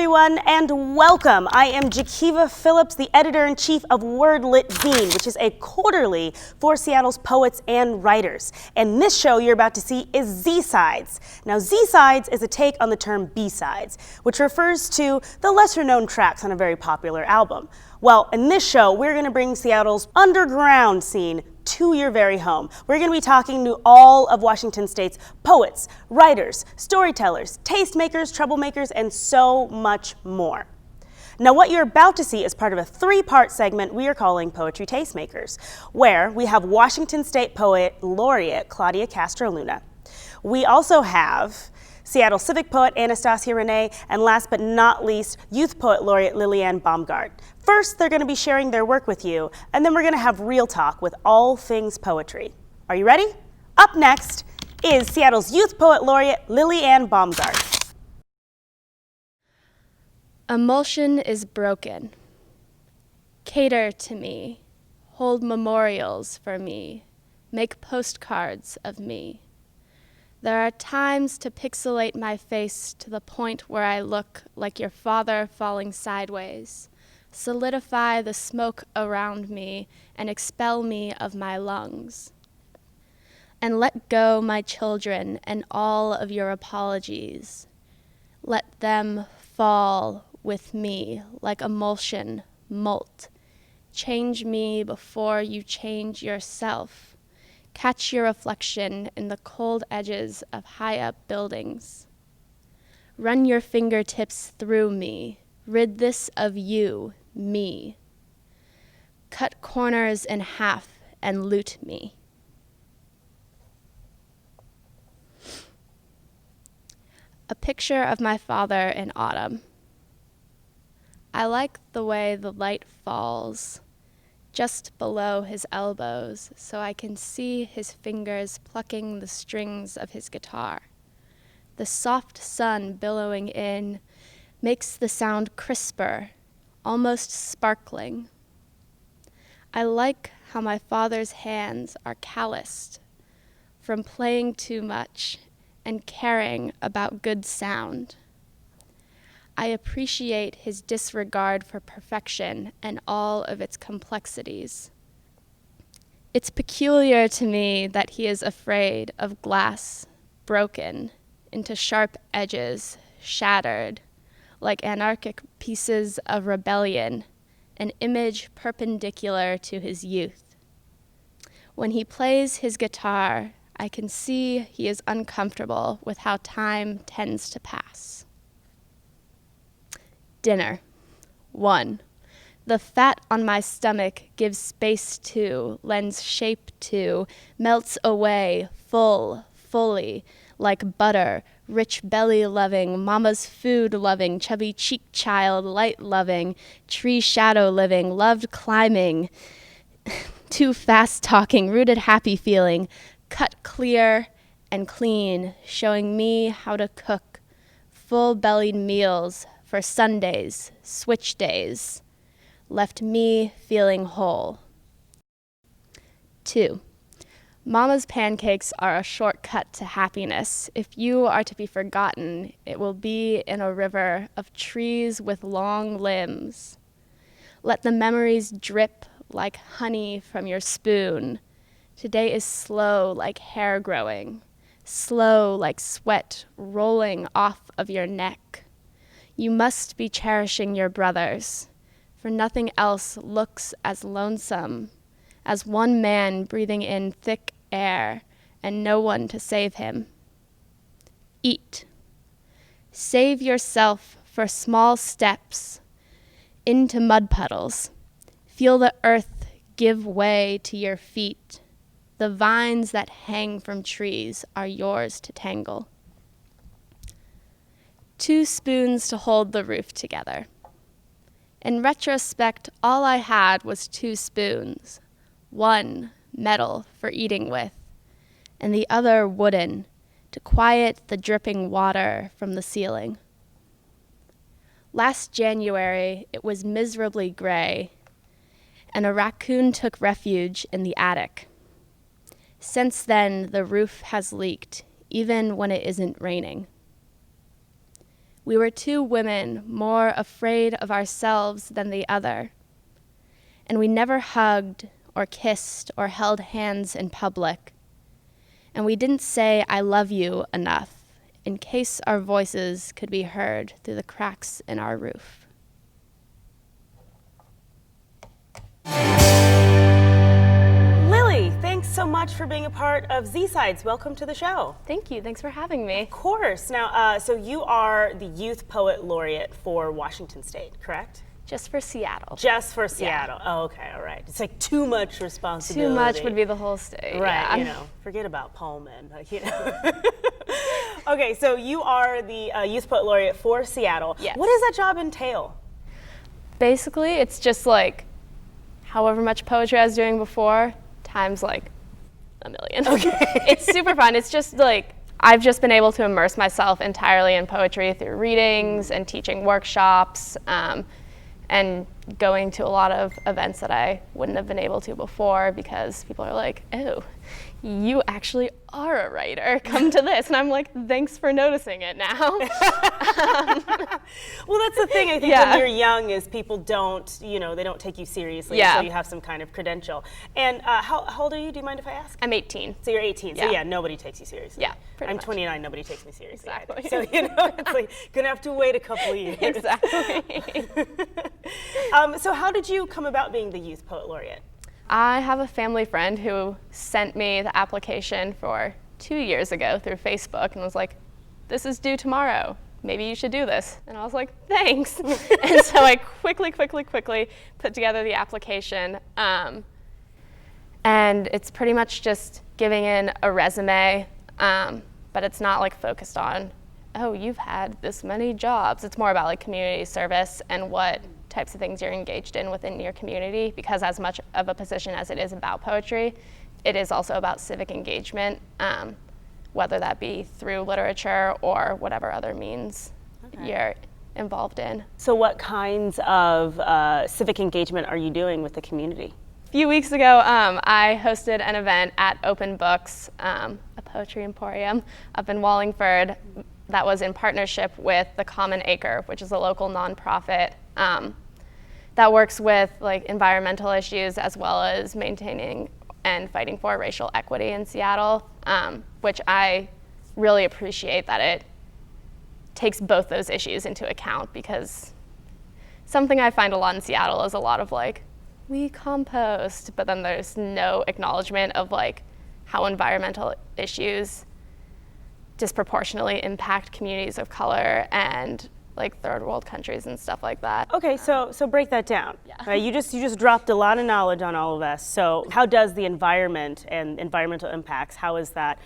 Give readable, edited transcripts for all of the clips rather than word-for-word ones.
everyone, and welcome. I am Jakiva Phillips, the editor-in-chief of WordlitZine, which is a quarterly for Seattle's poets and writers. And this show you're about to see is ZSides. Now, ZSides is a take on the term B-sides, which refers to the lesser-known tracks on a very popular album. Well, in this show, we're going to bring Seattle's underground scene to your very home. We're going to be talking to all of Washington State's poets, writers, storytellers, tastemakers, troublemakers, and so much more. Now, what you're about to see is part of a three-part segment we are calling Poetry Tastemakers, where we have Washington State poet laureate Claudia Castro Luna. We also have Seattle Civic poet Anastasia Renee, and last but not least, youth poet laureate Lillian Baumgardt. First, they're going to be sharing their work with you, and then we're going to have real talk with all things poetry. Are you ready? Up next is Seattle's youth poet laureate Lillian Baumgardt. Emulsion is broken. Cater to me. Hold memorials for me. Make postcards of me. There are times to pixelate my face to the point where I look like your father falling sideways. Solidify the smoke around me and expel me of my lungs. And let go my children and all of your apologies. Let them fall with me like emulsion, molt. Change me before you change yourself. Catch your reflection in the cold edges of high-up buildings. Run your fingertips through me. Rid this of you, me. Cut corners in half and loot me. A picture of my father in autumn. I like the way the light falls just below his elbows, so I can see his fingers plucking the strings of his guitar. The soft sun billowing in makes the sound crisper, almost sparkling. I like how my father's hands are calloused from playing too much and caring about good sound. I appreciate his disregard for perfection and all of its complexities. It's peculiar to me that he is afraid of glass broken into sharp edges, shattered, like anarchic pieces of rebellion, an image perpendicular to his youth. When he plays his guitar, I can see he is uncomfortable with how time tends to pass. Dinner. 1. The fat on my stomach gives space to, lends shape to, melts away, fully, like butter, rich belly-loving, mama's food-loving, chubby cheek child, light-loving, tree shadow-living, loved climbing, too fast-talking, rooted happy feeling, cut clear and clean, showing me how to cook, full-bellied meals, for Sundays, switch days, left me feeling whole. 2. Mama's pancakes are a shortcut to happiness. If you are to be forgotten, it will be in a river of trees with long limbs. Let the memories drip like honey from your spoon. Today is slow like hair growing, slow like sweat rolling off of your neck. You must be cherishing your brothers, for nothing else looks as lonesome as one man breathing in thick air and no one to save him. Eat. Save yourself for small steps into mud puddles. Feel the earth give way to your feet. The vines that hang from trees are yours to tangle. 2 spoons to hold the roof together. In retrospect, all I had was 2 spoons, one metal for eating with, and the other wooden to quiet the dripping water from the ceiling. Last January, it was miserably gray, and a raccoon took refuge in the attic. Since then, the roof has leaked, even when it isn't raining. We were two women more afraid of ourselves than the other. And we never hugged or kissed or held hands in public. And we didn't say, "I love you" enough, in case our voices could be heard through the cracks in our roof. Lily, thanks so much for being a part of ZSides. Welcome to the show. Thank you. Thanks for having me. Of course. Now, so you are the Youth Poet Laureate for Washington State, correct? Just for Seattle. Just for Seattle. Yeah. Oh, okay, all right. It's like too much responsibility. Too much would be the whole state. Right, Yeah. Forget about Pullman, Okay, so you are the Youth Poet Laureate for Seattle. Yes. What does that job entail? Basically, it's just like however much poetry I was doing before, times like a million. Okay. It's super fun. It's just like, I've just been able to immerse myself entirely in poetry through readings and teaching workshops, and going to a lot of events that I wouldn't have been able to before because people are like, "Oh, you actually are a writer. Come to this." And I'm like, "Thanks for noticing it now." Well, that's the thing, I think, Yeah. when you're young is people don't, they don't take you seriously Yeah. until you have some kind of credential. And how old are you? Do you mind if I ask? I'm 18. So you're 18. So Yeah. yeah, nobody takes you seriously. Yeah, pretty I'm much. 29. Nobody takes me seriously. either. Exactly. So it's like gonna have to wait a couple of years. Exactly. So how did you come about being the Youth Poet Laureate? I have a family friend who sent me the application for 2 years ago through Facebook and was like, "This is due tomorrow. Maybe you should do this." And I was like, "Thanks." And so I quickly put together the application. And it's pretty much just giving in a resume, but it's not like focused on, "Oh, you've had this many jobs." It's more about like community service and what types of things you're engaged in within your community, because as much of a position as it is about poetry, it is also about civic engagement, whether that be through literature or whatever other means you're involved in. So what kinds of civic engagement are you doing with the community? A few weeks ago, I hosted an event at Open Books, a poetry emporium up in Wallingford, that was in partnership with the Common Acre, which is a local nonprofit that works with like environmental issues as well as maintaining and fighting for racial equity in Seattle, which I really appreciate that it takes both those issues into account, because something I find a lot in Seattle is a lot of like, we compost, but then there's no acknowledgement of like how environmental issues disproportionately impact communities of color and like third world countries and stuff like that. Okay, so break that down. Yeah. Right, you just dropped a lot of knowledge on all of us. So how does the environment and environmental impacts, how is that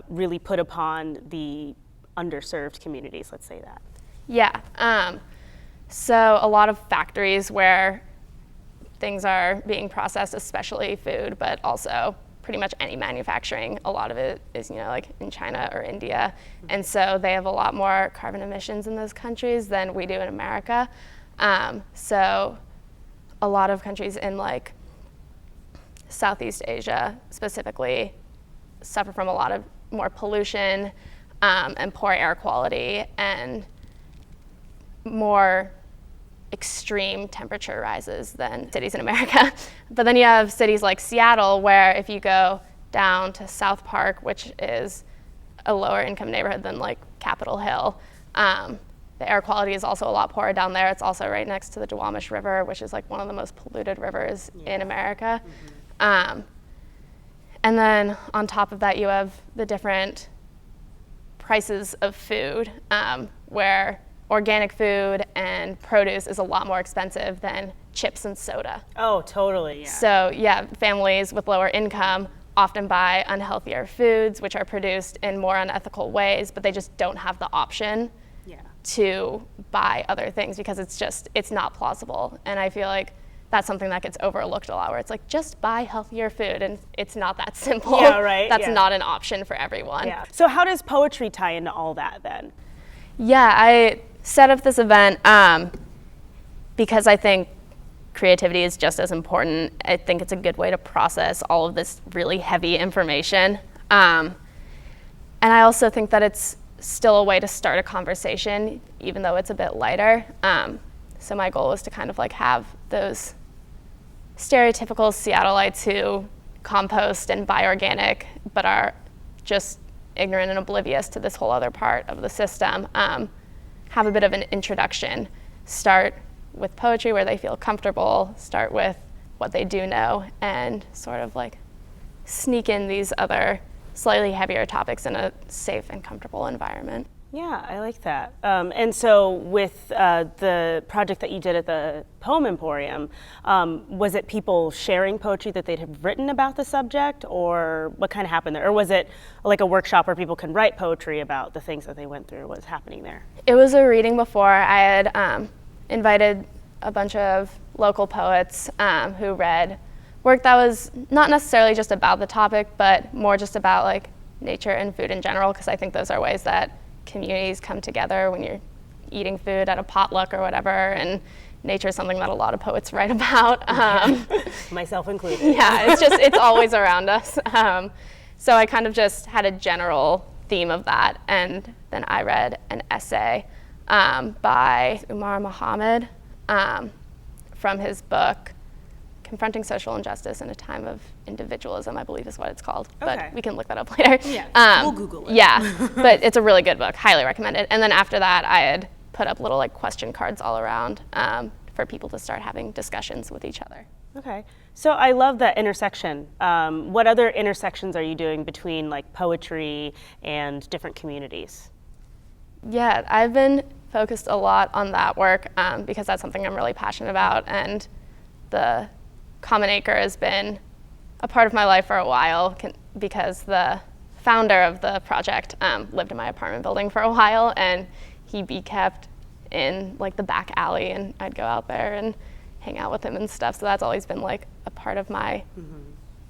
really put upon the underserved communities, let's say that? Yeah, so a lot of factories where things are being processed, especially food, but also pretty much any manufacturing, a lot of it is, like in China or India. And so they have a lot more carbon emissions in those countries than we do in America. So a lot of countries in like Southeast Asia specifically suffer from a lot of more pollution and poor air quality and more extreme temperature rises than cities in America. But then you have cities like Seattle, where if you go down to South Park, which is a lower income neighborhood than like Capitol Hill, the air quality is also a lot poorer down there. It's also right next to the Duwamish River, which is like one of the most polluted rivers in America. And then on top of that, you have the different prices of food, where organic food and produce is a lot more expensive than chips and soda. Oh, totally, yeah. So yeah, families with lower income often buy unhealthier foods, which are produced in more unethical ways, but they just don't have the option to buy other things because it's not plausible. And I feel like that's something that gets overlooked a lot, where it's like, just buy healthier food, and it's not that simple. Yeah, right. That's not an option for everyone. Yeah. So how does poetry tie into all that then? Yeah, I set up this event because I think creativity is just as important. I think it's a good way to process all of this really heavy information. And I also think that it's still a way to start a conversation, even though it's a bit lighter. So my goal was to kind of like have those stereotypical Seattleites who compost and buy organic, but are just ignorant and oblivious to this whole other part of the system, have a bit of an introduction. Start with poetry where they feel comfortable, start with what they do know, and sort of like sneak in these other slightly heavier topics in a safe and comfortable environment. Yeah, I like that. And so with the project that you did at the Poem Emporium, was it people sharing poetry that they'd have written about the subject, or what kind of happened there? Or was it like a workshop where people can write poetry about the things that they went through? What was happening there? It was a reading before. I had invited a bunch of local poets who read work that was not necessarily just about the topic, but more just about like nature and food in general, because I think those are ways that communities come together when you're eating food at a potluck or whatever, and nature is something that a lot of poets write about. Myself included. Yeah, it's always around us. So I kind of just had a general theme of that, and then I read an essay by Umar Muhammad from his book Confronting Social Injustice in a Time of Individualism, I believe is what it's called. Okay. But we can look that up later. Yeah, we'll Google it. Yeah, but it's a really good book, highly recommend it. And then after that, I had put up little like question cards all around for people to start having discussions with each other. Okay, so I love that intersection. What other intersections are you doing between like poetry and different communities? Yeah, I've been focused a lot on that work because that's something I'm really passionate about, and the Common Acre has been a part of my life for a while because the founder of the project lived in my apartment building for a while, and he'd be kept in like the back alley, and I'd go out there and hang out with him and stuff. So that's always been like a part of my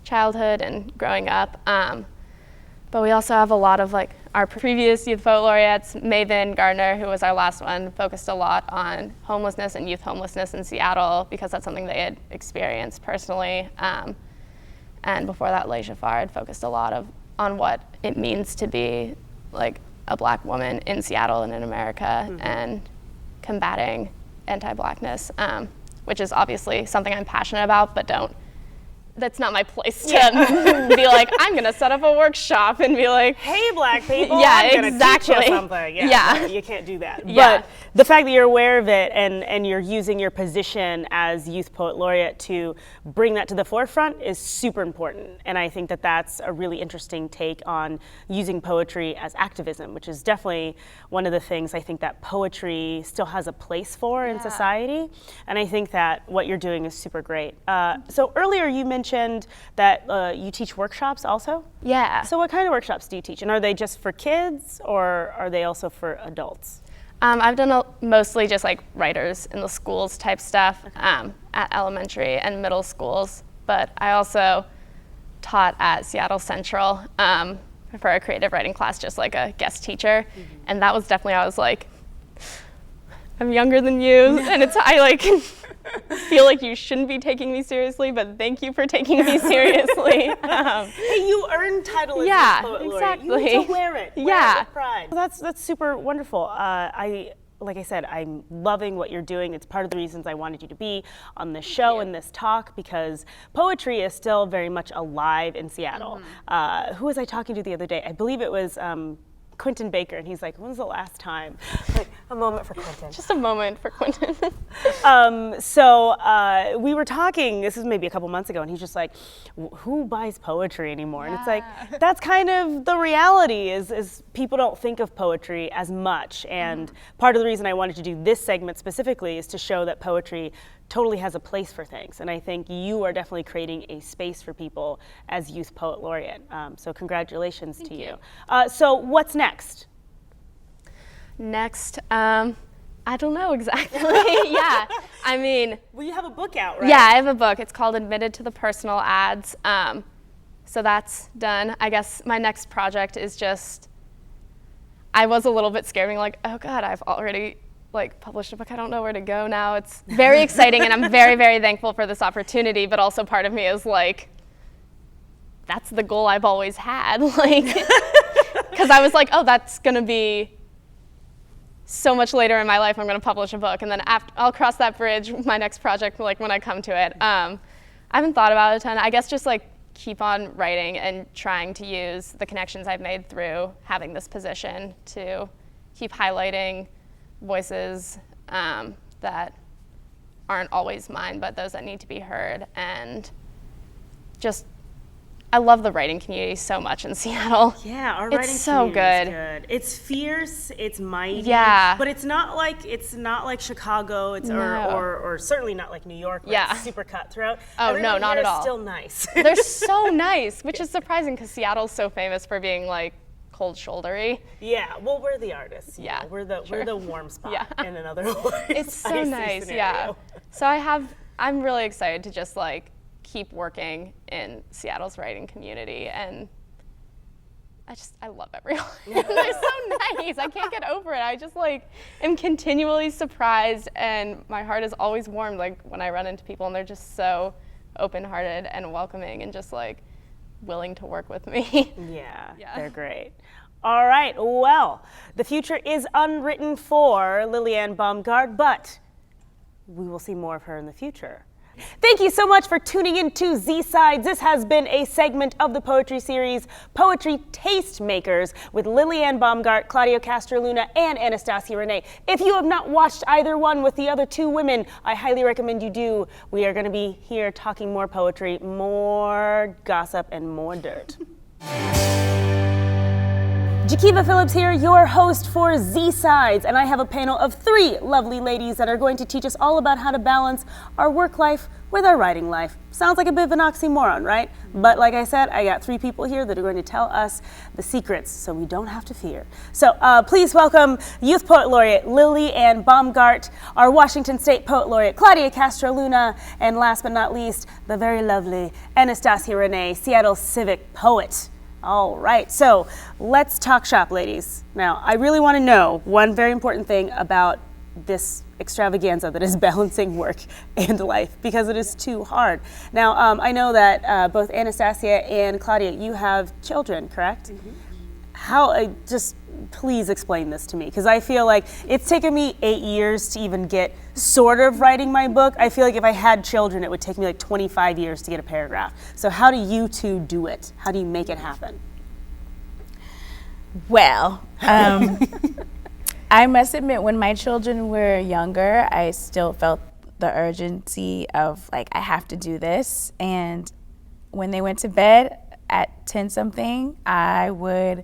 childhood and growing up. But we also have a lot of like our previous Youth Poet Laureates. Maven Gardner, who was our last one, focused a lot on homelessness and youth homelessness in Seattle because that's something they had experienced personally. And before that, Leigh Jafar focused a lot on what it means to be like a Black woman in Seattle and in America and combating anti-Blackness, which is obviously something I'm passionate about, but that's not my place to be like, I'm gonna set up a workshop and be like, hey Black people, yeah, I'm gonna exactly. teach you something. Yeah. No, you can't do that. Yeah. But the fact that you're aware of it and you're using your position as Youth Poet Laureate to bring that to the forefront is super important. And I think that that's a really interesting take on using poetry as activism, which is definitely one of the things I think that poetry still has a place for in society. And I think that what you're doing is super great. So earlier you mentioned that you teach workshops also? Yeah. So what kind of workshops do you teach? And are they just for kids or are they also for adults? I've done mostly just like writers in the schools type stuff at elementary and middle schools, but I also taught at Seattle Central for a creative writing class, just like a guest teacher. And that was definitely, I was like, I'm younger than you, and I like feel like you shouldn't be taking me seriously, but thank you for taking me seriously. Hey, you earned title as yeah, Youth Poet Laureate. exactly. You need to wear it. Wear Yeah. it with pride. Well, that's super wonderful. Like I said, I'm loving what you're doing. It's part of the reasons I wanted you to be on this show and this talk, because poetry is still very much alive in Seattle. Who was I talking to the other day? I believe it was Quentin Baker, and he's like, when's the last time? Like, a moment for Quentin. Just a moment for Quentin. So we were talking, this is maybe a couple months ago, and he's just like, who buys poetry anymore? And it's like, that's kind of the reality is people don't think of poetry as much. And part of the reason I wanted to do this segment specifically is to show that poetry totally has a place for things. And I think you are definitely creating a space for people as Youth Poet Laureate. So congratulations to you. So what's next? Next, I don't know exactly. Yeah, I mean. Well, you have a book out, right? Yeah, I have a book. It's called Admitted to the Personal Ads. So that's done. I guess my next project is just, I was a little bit scared, being like, oh God, I've already like published a book. I don't know where to go now. It's very exciting, and I'm very, very thankful for this opportunity, but also part of me is like, that's the goal I've always had. Like, because I was like, oh, that's going to be so much later in my life. I'm going to publish a book, and then I'll cross that bridge, my next project, like when I come to it. I haven't thought about it a ton. I guess just like keep on writing and trying to use the connections I've made through having this position to keep highlighting voices that aren't always mine, but those that need to be heard. And just, I love the writing community so much in Seattle. Yeah, our writing so community is good. It's fierce, it's mighty. Yeah. But it's not like Chicago, or certainly not like New York, where it's super cutthroat. Oh, Everybody no, not here at is all. still nice. They're so nice, which is surprising because Seattle's so famous for being like cold shouldery. Yeah, well, we're the artists. Yeah, we're the warm spot in another way. It's so nice, yeah. So I'm really excited to just like keep working in Seattle's writing community, and I love everyone. They're so nice. I can't get over it. I just like am continually surprised, and my heart is always warmed like when I run into people and they're just so open-hearted and welcoming and just like willing to work with me. Yeah, they're great. All right, well, the future is unwritten for Lillian Baumgardt, but we will see more of her in the future. Thank you so much for tuning in to ZSides. This has been a segment of the poetry series Poetry Tastemakers with Lillian Baumgardt, Claudia Castroluna, and Anastasia Renee. If you have not watched either one with the other two women, I highly recommend you do. We are going to be here talking more poetry, more gossip, and more dirt. Jakiva Phillips here, your host for ZSides, and I have a panel of 3 lovely ladies that are going to teach us all about how to balance our work life with our writing life. Sounds like a bit of an oxymoron, right? But like I said, I got 3 people here that are going to tell us the secrets so we don't have to fear. So please welcome Youth Poet Laureate Lillian Baumgardt, our Washington State Poet Laureate Claudia Castroluna, and last but not least, the very lovely Anastasia Renee, Seattle Civic Poet. All right, so let's talk shop, ladies. Now, I really want to know one very important thing about this extravaganza that is balancing work and life, because it is too hard. Now, I know that both Anastasia and Claudia, you have children, correct? Mm-hmm. How, just please explain this to me, because I feel like it's taken me 8 years to even get sort of writing my book. I feel like if I had children, it would take me like 25 years to get a paragraph. So how do you two do it? How do you make it happen? Well, I must admit, when my children were younger, I still felt the urgency of like, I have to do this. And when they went to bed at 10-something, I would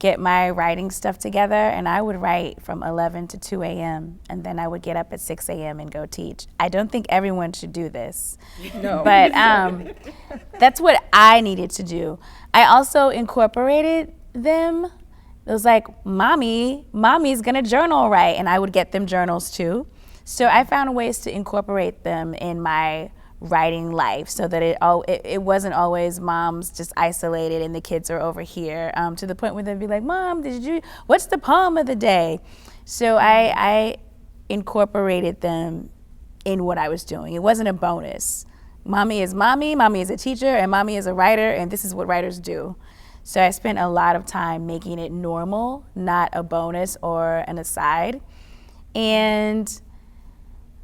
get my writing stuff together, and I would write from 11 to 2 a.m. and then I would get up at 6 a.m. and go teach. I don't think everyone should do this, no. But that's what I needed to do. I also incorporated them. It was like, mommy's gonna journal write, and I would get them journals too. So I found ways to incorporate them in my writing life so that it wasn't always mom's just isolated and the kids are over here, to the point where they'd be like, Mom, what's the poem of the day? So I incorporated them in what I was doing. It wasn't a bonus. Mommy is a teacher, and mommy is a writer, and this is what writers do. So I spent a lot of time making it normal, not a bonus or an aside. And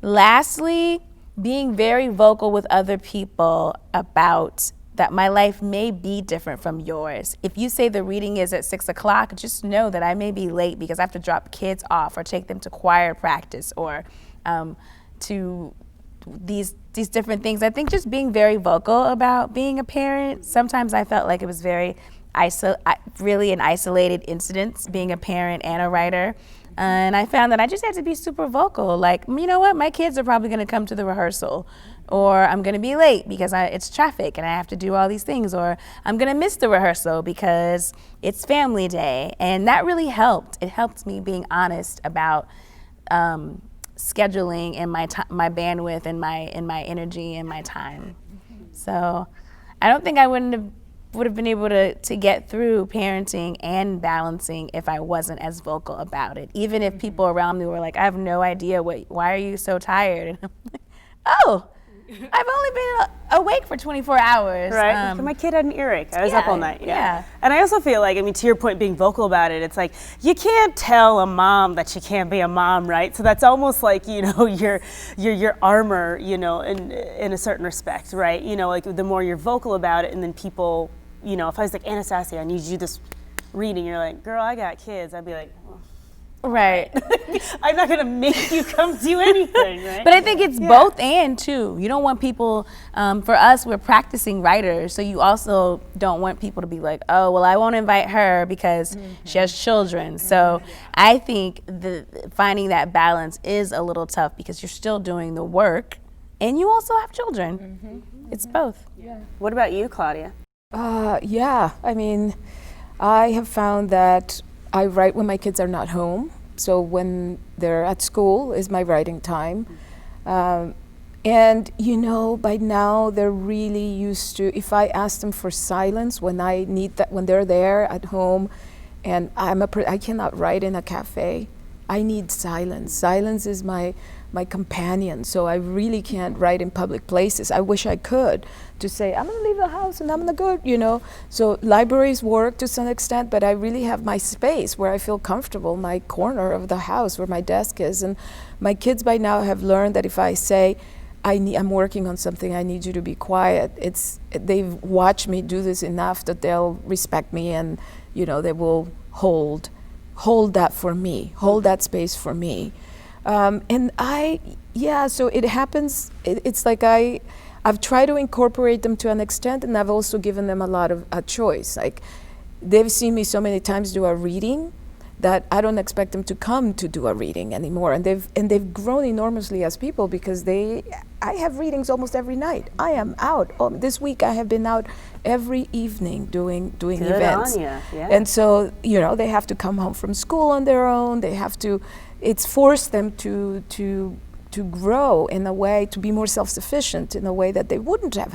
lastly, being very vocal with other people about that my life may be different from yours. If you say the reading is at 6 o'clock, just know that I may be late because I have to drop kids off or take them to choir practice or to these different things. I think just being very vocal about being a parent. Sometimes I felt like it was really an isolated incident, being a parent and a writer. And I found that I just had to be super vocal. Like, you know what? My kids are probably going to come to the rehearsal, or I'm going to be late because it's traffic and I have to do all these things, or I'm going to miss the rehearsal because it's family day. And that really helped. It helped me being honest about scheduling and my bandwidth and my energy and my time. So I don't think I would have been able to get through parenting and balancing if I wasn't as vocal about it. Even if people around me were like, I have no idea, why are you so tired? And I'm like, oh, I've only been awake for 24 hours. Right. My kid had an earache. I was up all night. Yeah. And I also feel like, I mean, to your point, being vocal about it, it's like you can't tell a mom that she can't be a mom, right? So that's almost like, you know, your armor, you know, in a certain respect, right? You know, like the more you're vocal about it, and then people, you know, if I was like, Anastasia, I need you to do this reading, you're like, girl, I got kids. I'd be like, well, right. I'm not gonna make you come do anything, right? But I think it's both and too. You don't want people, for us, we're practicing writers, so you also don't want people to be like, oh, well, I won't invite her because she has children. So I think finding that balance is a little tough because you're still doing the work and you also have children. It's both. Yeah. What about you, Claudia? Yeah, I mean, I have found that I write when my kids are not home. So when they're at school is my writing time. And you know, by now they're really used to, if I ask them for silence when I need that, when they're there at home, and I cannot write in a cafe. I need silence. Silence is my companion. So I really can't write in public places. I wish I could, to say, I'm gonna leave the house and I'm gonna go, you know. So libraries work to some extent, but I really have my space where I feel comfortable, my corner of the house where my desk is. And my kids by now have learned that if I say, I'm working on something, I need you to be quiet, they've watched me do this enough that they'll respect me, and you know, they will hold that for me, hold that space for me. And so it happens, it's like I've tried to incorporate them to an extent, and I've also given them a lot of a choice. Like, they've seen me so many times do a reading that I don't expect them to come to do a reading anymore. And they've grown enormously as people because I have readings almost every night. I am out. This week I have been out every evening doing Good events. on ya. Yeah. And so, you know, they have to come home from school on their own. It's forced them to grow in a way, to be more self-sufficient in a way that they wouldn't have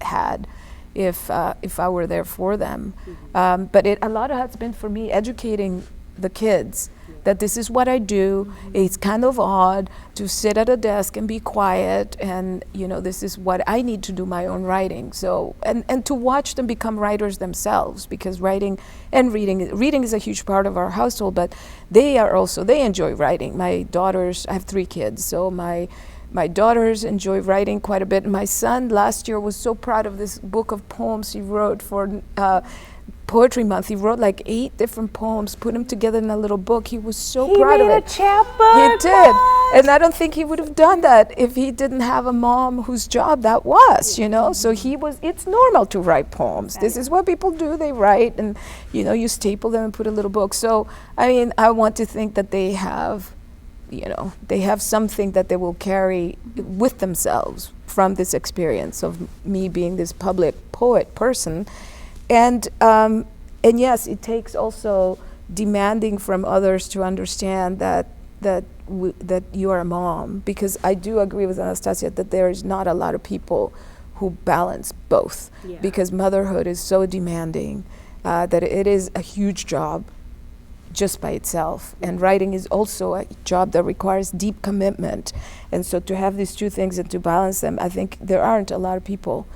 had if I were there for them. But a lot of it has been for me educating the kids that this is what I do. It's kind of odd to sit at a desk and be quiet, and you know, this is what I need to do my own writing. So and to watch them become writers themselves, because writing and reading is a huge part of our household, but they enjoy writing. My daughters, I have 3 kids, so my daughters enjoy writing quite a bit. My son last year was so proud of this book of poems he wrote for Poetry Month. He wrote like 8 different poems, put them together in a little book. He was so proud of it. He made a chapbook. He did. And I don't think he would have done that if he didn't have a mom whose job that was, you know. So it's normal to write poems. This is what people do. They write, and you know, you staple them and put a little book. So I mean, I want to think that they have, you know, they have something that they will carry with themselves from this experience of me being this public poet person. And yes, it takes also demanding from others to understand that you are a mom, because I do agree with Anastasia that there is not a lot of people who balance both, because motherhood is so demanding that it is a huge job just by itself, and writing is also a job that requires deep commitment. And so to have these 2 things and to balance them, I think there aren't a lot of people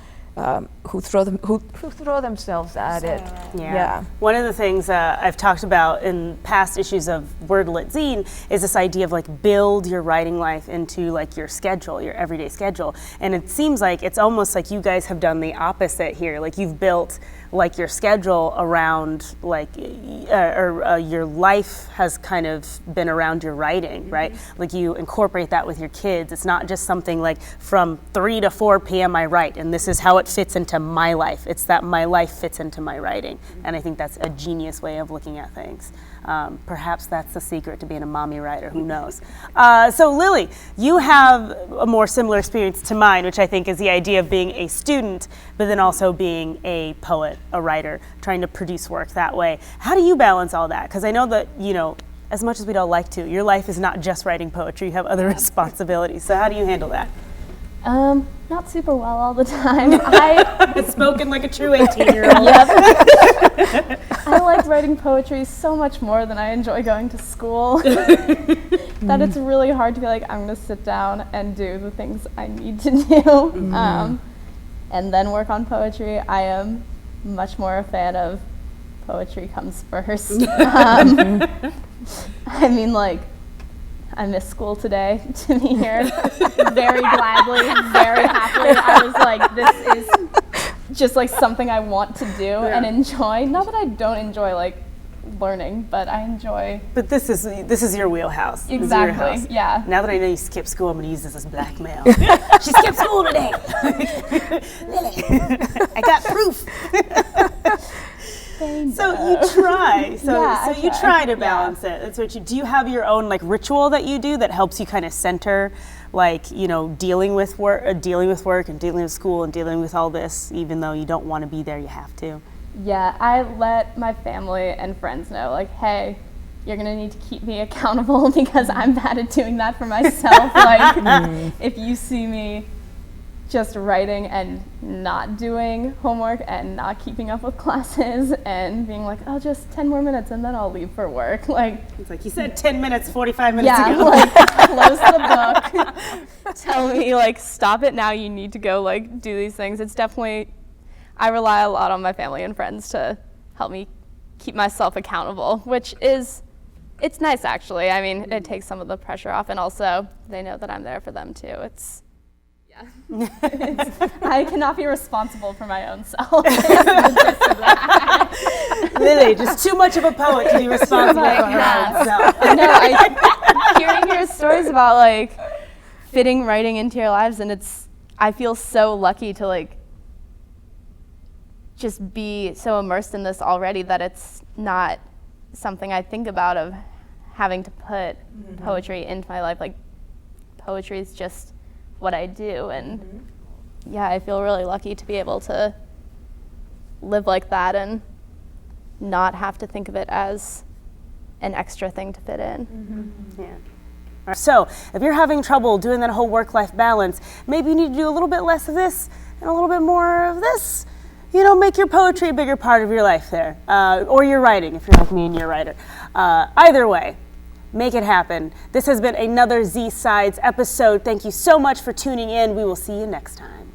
who throw themselves at it. Yeah. One of the things I've talked about in past issues of WordlitZine is this idea of like build your writing life into like your schedule, your everyday schedule. And it seems like it's almost like you guys have done the opposite here. Like you've built like your schedule around like, your life has kind of been around your writing, right? Like you incorporate that with your kids. It's not just something like from 3 to 4 p.m. I write, and this is how it fits into my life. It's that my life fits into my writing. And I think that's a genius way of looking at things. Perhaps that's the secret to being a mommy writer, who knows? So Lily, you have a more similar experience to mine, which I think is the idea of being a student, but then also being a poet, a writer, trying to produce work that way. How do you balance all that? Because I know that, you know, as much as we'd all like to, your life is not just writing poetry, you have other responsibilities. So how do you handle that? Not super well all the time. Spoken like a true 18-year-old. Yep. I like writing poetry so much more than I enjoy going to school that it's really hard to be like, I'm going to sit down and do the things I need to do. and then work on poetry. I am much more a fan of poetry comes first. I mean, like, I missed school today to be here very gladly, very happily. I was like, this is just like something I want to do and enjoy. Not that I don't enjoy like learning, but I enjoy. But this is your wheelhouse. This is your Exactly. house. Yeah. Now that I know you skipped school, I'm going to use this as blackmail. She skipped school today. Lily, I got proof. So you try. So you try to balance it. That's what you do. You have your own like ritual that you do that helps you kind of center, like, you know, dealing with work and dealing with school and dealing with all this, even though you don't want to be there, you have to. Yeah, I let my family and friends know, like, hey, you're gonna need to keep me accountable because I'm bad at doing that for myself. Like, if you see me just writing and not doing homework and not keeping up with classes and being like, oh, just 10 more minutes and then I'll leave for work. Like, It's like you said 10 minutes, 45 minutes ago. like, close the book. Tell me, like, stop it now. You need to go, like, do these things. It's definitely, I rely a lot on my family and friends to help me keep myself accountable, which is, it's nice, actually. I mean, it takes some of the pressure off, and also they know that I'm there for them, too. I cannot be responsible for my own self. Lily, just too much of a poet to be responsible for her own self. Hearing your stories about like fitting writing into your lives, and I feel so lucky to like just be so immersed in this already that it's not something I think about of having to put poetry into my life. Like, poetry is just what I do, and yeah, I feel really lucky to be able to live like that and not have to think of it as an extra thing to fit in. Yeah. So, if you're having trouble doing that whole work-life balance, maybe you need to do a little bit less of this and a little bit more of this. You know, make your poetry a bigger part of your life there, or your writing, if you're like me and you're a writer. Either way, make it happen. This has been another ZSides episode. Thank you so much for tuning in. We will see you next time.